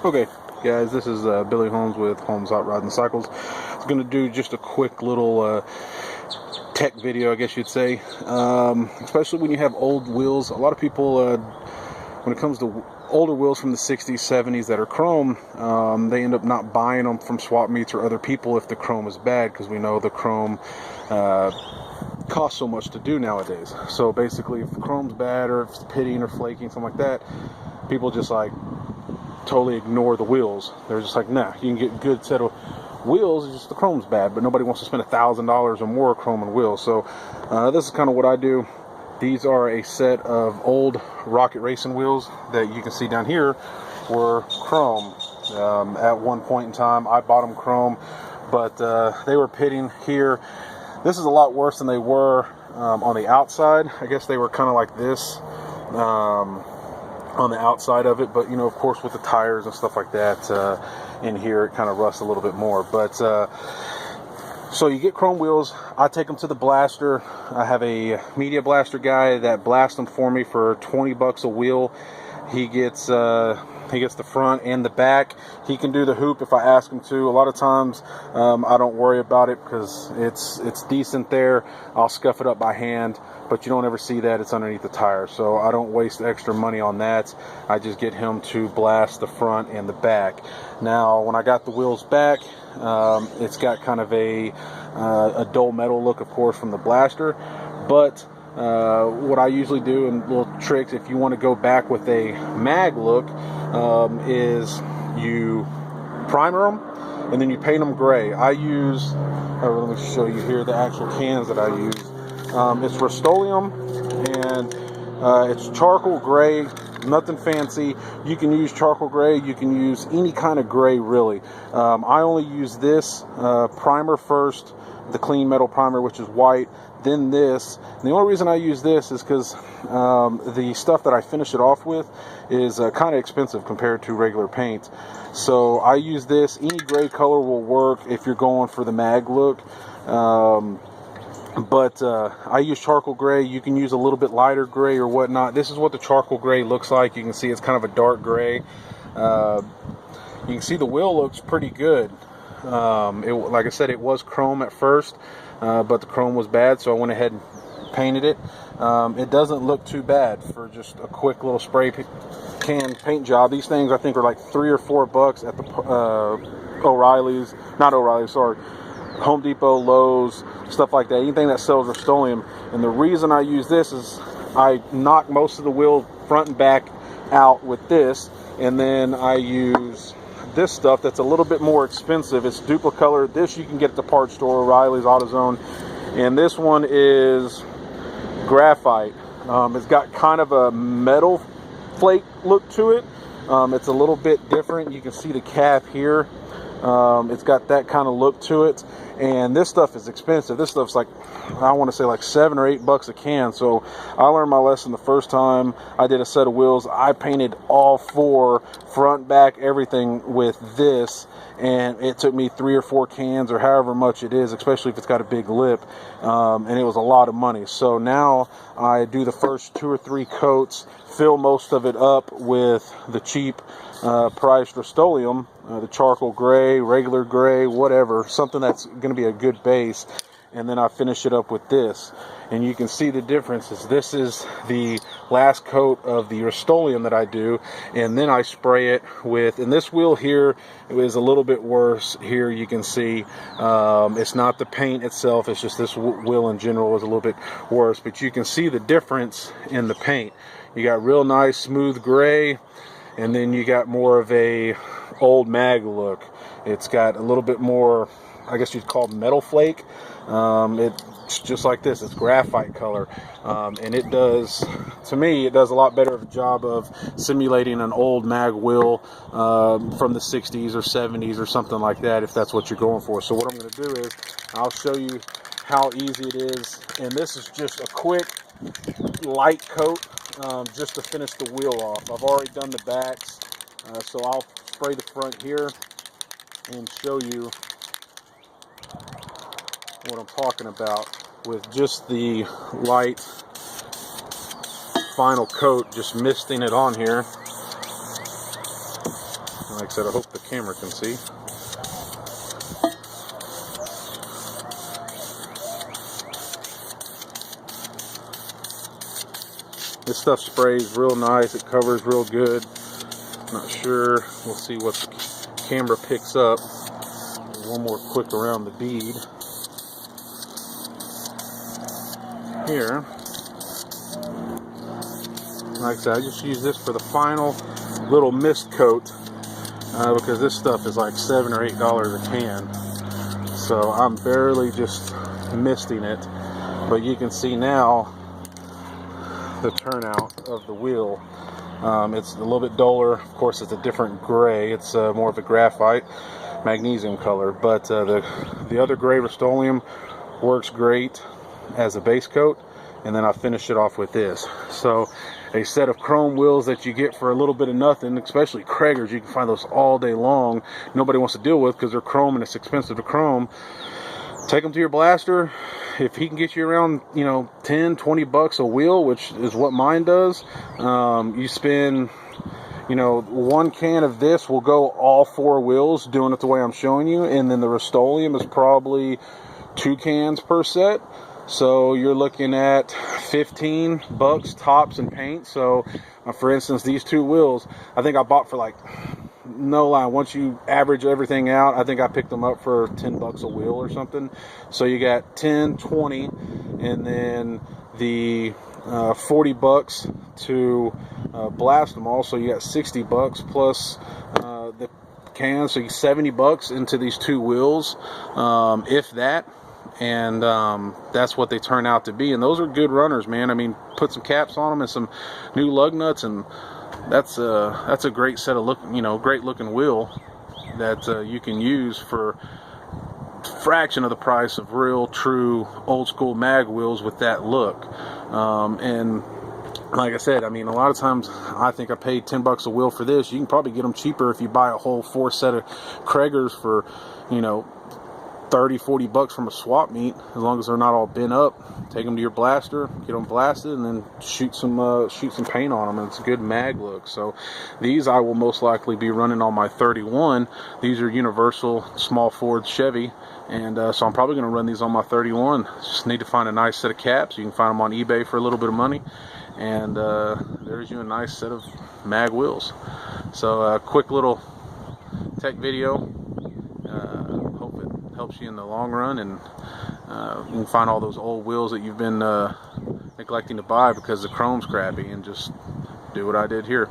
Okay, guys, this is Billy Holmes with Holmes Hot Rods and Cycles. I'm going to do just a quick little tech video, I guess you'd say. Especially when you have old wheels. A lot of people, when it comes to older wheels from the 60s, 70s that are chrome, they end up not buying them from swap meets or other people if the chrome is bad, because we know the chrome costs so much to do nowadays. So basically, if the chrome's bad or if it's pitting or flaking, something like that, people just like totally ignore the wheels. They're just like, nah, you can get a good set of wheels, it's just the chrome's bad, but nobody wants to spend $1,000 or more chrome and wheels. So this is kind of what I do. These are a set of old Rocket Racing wheels that you can see down here were chrome. At one point in time, I bought them chrome, but they were pitting here. This is a lot worse than they were on the outside. I guess they were kind of like this on the outside of it, but you know, of course, with the tires and stuff like that in here, it kind of rusts a little bit more. But so you get chrome wheels. I take them to the blaster. I have a media blaster guy that blasts them for me for $20 a wheel. He gets the front and the back. He can do the hoop if I ask him to. A lot of times I don't worry about it because it's decent there. I'll scuff it up by hand, but you don't ever see that. It's underneath the tire, so I don't waste extra money on that. I just get him to blast the front and the back. Now when I got the wheels back, it's got kind of a dull metal look, of course, from the blaster, but what I usually do, and little tricks if you want to go back with a mag look, is you primer them and then you paint them gray. I use, let me show you here the actual cans that I use. It's Rust-Oleum, and it's charcoal gray, nothing fancy. You can use charcoal gray, you can use any kind of gray really. I only use this primer first, the clean metal primer, which is white, then this. And the only reason I use this is because the stuff that I finish it off with is kind of expensive compared to regular paint. So I use this. Any gray color will work if you're going for the mag look. But I use charcoal gray. You can use a little bit lighter gray or whatnot. This is what the charcoal gray looks like. You can see it's kind of a dark gray. You can see the wheel looks pretty good. Like I said, it was chrome at first, but the chrome was bad, so I went ahead and painted it. It doesn't look too bad for just a quick little spray can paint job. These things I think are like $3 or $4 at the O'Reilly's, not O'Reilly's, sorry, Home Depot, Lowe's, stuff like that. Anything that sells Rust-Oleum. And the reason I use this is I knock most of the wheel front and back out with this, and then I use this stuff that's a little bit more expensive. It's Duplicolor. This you can get at the parts store, O'Reilly's, AutoZone, and this one is graphite. It's got kind of a metal flake look to it. It's a little bit different. You can see the cap here. It's got that kind of look to it, and this stuff is expensive. This stuff's like, I want to say like $7 or $8 a can. So I learned my lesson the first time I did a set of wheels. I painted all four, front, back, everything with this, and it took me 3 or 4 cans or however much it is, especially if it's got a big lip, and it was a lot of money. So now I do the first 2 or 3 coats, fill most of it up with the cheap priced Rust-Oleum, the charcoal gray, regular gray, whatever, something that's going to be a good base, and then I finish it up with this. And you can see the differences. This is the last coat of the Rust-Oleum that I do, and then I spray it with, and this wheel here is a little bit worse. Here you can see it's not the paint itself, it's just this wheel in general is a little bit worse, but you can see the difference in the paint. You got real nice smooth gray, and then you got more of a old mag look. It's got a little bit more, I guess you'd call it metal flake. It's just like this. It's graphite color, and it does, to me, it does a lot better of a job of simulating an old mag wheel from the 60s or 70s or something like that, if that's what you're going for. So what I'm going to do is I'll show you how easy it is, and this is just a quick light coat just to finish the wheel off. I've already done the backs, so I'll spray the front here and show you what I'm talking about with just the light final coat, just misting it on here. Like I said, I hope the camera can see. This stuff sprays real nice. It covers real good. Not sure. We'll see what the camera picks up. One more quick around the bead. Here. Like I said, I just use this for the final little mist coat because this stuff is like $7 or $8 a can. So I'm barely just misting it. But you can see now the turnout of the wheel. It's a little bit duller. Of course, it's a different gray. It's more of a graphite magnesium color. But the other gray Rust-Oleum works great as a base coat. And then I finished it off with this. So a set of chrome wheels that you get for a little bit of nothing, especially Cragars, you can find those all day long. Nobody wants to deal with because they're chrome and it's expensive to chrome. Take them to your blaster. If he can get you around, you know, 10, 20 bucks a wheel, which is what mine does, you spend, you know, one can of this will go all 4 wheels, doing it the way I'm showing you. And then the Rust-Oleum is probably 2 cans per set. So you're looking at 15 bucks tops and paint. So for instance, these 2 wheels, I think I bought for like, no lie, once you average everything out, I think I picked them up for 10 bucks a wheel or something. So you got 10, 20, and then the 40 bucks to blast them all. So you got 60 bucks plus the cans. So you 70 bucks into these 2 wheels, if that. And that's what they turn out to be. And those are good runners, man. I mean, put some caps on them and some new lug nuts, and that's a great set of great looking wheel that you can use for a fraction of the price of real true old school mag wheels with that look. And like I said, I mean, a lot of times I think I paid 10 bucks a wheel for this. You can probably get them cheaper if you buy a whole 4 set of Cragars for, you know, 30, 40 bucks from a swap meet, as long as they're not all bent up. Take them to your blaster, get them blasted, and then shoot some paint on them, and it's a good mag look. So these I will most likely be running on my 31. These are universal small Ford Chevy, and so I'm probably going to run these on my 31. Just need to find a nice set of caps. You can find them on eBay for a little bit of money, and there's you a nice set of mag wheels. So a quick little tech video. Hope it helps you in the long run, and you can find all those old wheels that you've been neglecting to buy because the chrome's crappy, and just do what I did here.